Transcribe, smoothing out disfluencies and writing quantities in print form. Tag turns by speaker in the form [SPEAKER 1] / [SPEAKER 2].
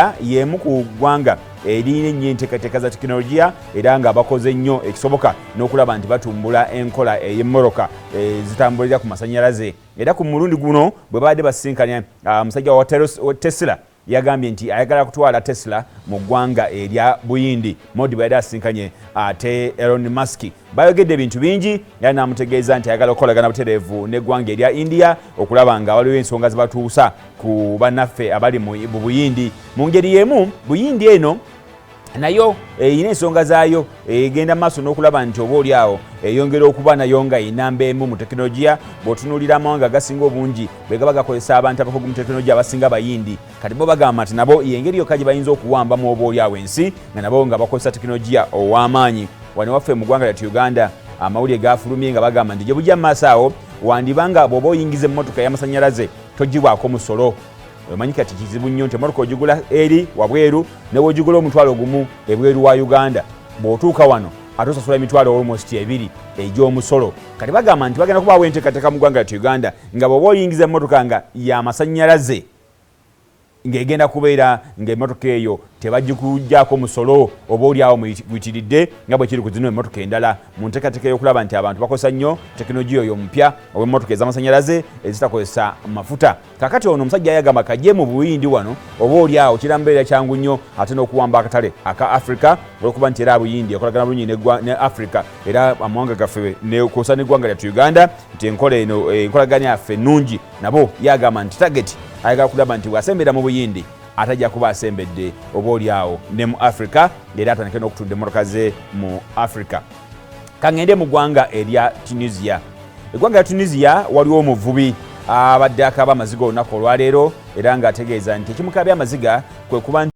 [SPEAKER 1] Uganda y'emu ku ggwanga erina ennyo enteekateeka za tekinologiya era nga bakoze nnyo ekisoboka n'okulaba nti batumbula enkola ey'emmoloka zitambulira ku masannyalaze. Era ku mulundi guno bwe babadde basinkanya omusajja wa Tesla yagambye nti ayagala kutwala Tesla mu ggwanga erya Buyindi. Modi bwe yali asinkanye ate Elon Musk bayogedde ebintu bingi era n'amutegeeza nti ayagala okukolagana butereevu n'eggwanga erya India okulaba nga waliwo ensonga zibatuusa ku bannaffe abali mu Buyindi. Mu ngeri y'emu Buyindi eno nayo erina ensonga zaayo egenda maaso n'okulaba nti oba oli awo eyongera okuba nayo nga enamba emu mu tekinologiya. Bw'otunuulira amawanga agasinga obungi bwe gaba gakozesa abantu abakugu mu tekinologiya abasinga Bayindi, kati bo bagamba nti nabo y'engeri yokka gye bayinza okuwambamu oba oli awo ensi nga nabo nga bakozesa tekinologiya ow'amaanyi. Wano waffe mu ggwanga lyattu Uganda amawulire gafulumye nga bagamba nti gye bujja mu maaso awo wandibanga bw'oba oyingiza emmotoka y'amasannyalaze togibwako musolo. Omanyi kati kizibu nnyo nti emmotoka ogigula eri wabweru ne bw'ogigula omutwalo gumu ebweru wa Uganda, bw'otuuka wano ate osasula emitwalo almost 2 egy'omusolo. Kati bagamba nti bagenda kubaawo enteekateeka mu ggwanga lyattu Uganda nga bw'oba oyingiza emmotoka nga y'amasannyalaze ng'egenda kubeera ng'emmotoka eyo tebagikugyako musolo oba oli awo muyitiridde nga bwe kiri ku zino emmotoka endala mu nteekateeka y'okulaba nti abantu bakozesa nnyo tekinologiya oyo omupya oba emmotoka ez'amasannyalaze ezitakozesa mafuta. Kakati ono omusajja yagamba kajje mu Buyindi wano oba oli awo kirambeera kyangu nnyo ate n'okuwamba akatale aka Africa olw'okuba nti era Buyindi ekolagana bulungi ne Africa era amawanga gaffe nekosa n'eggwanga lyattu Uganda nti enkola eno enkolagana yaffe nnungi. Nabo yagamba nti target ayagala kulaba nti bw'asembera mu Buyindi atajja kuba asembedde oba oli awo ne mu Africa era atandike n'okutunda emmotoka ze mu Africa. Kangende mu ggwanga erya Tunisia. Eggwanga lya Tunisia waliwo omuvubi abadde akaaba amaziga olunaku olwaleero era ng'ategeeza nti ekimukaabya amaziga kwe kuba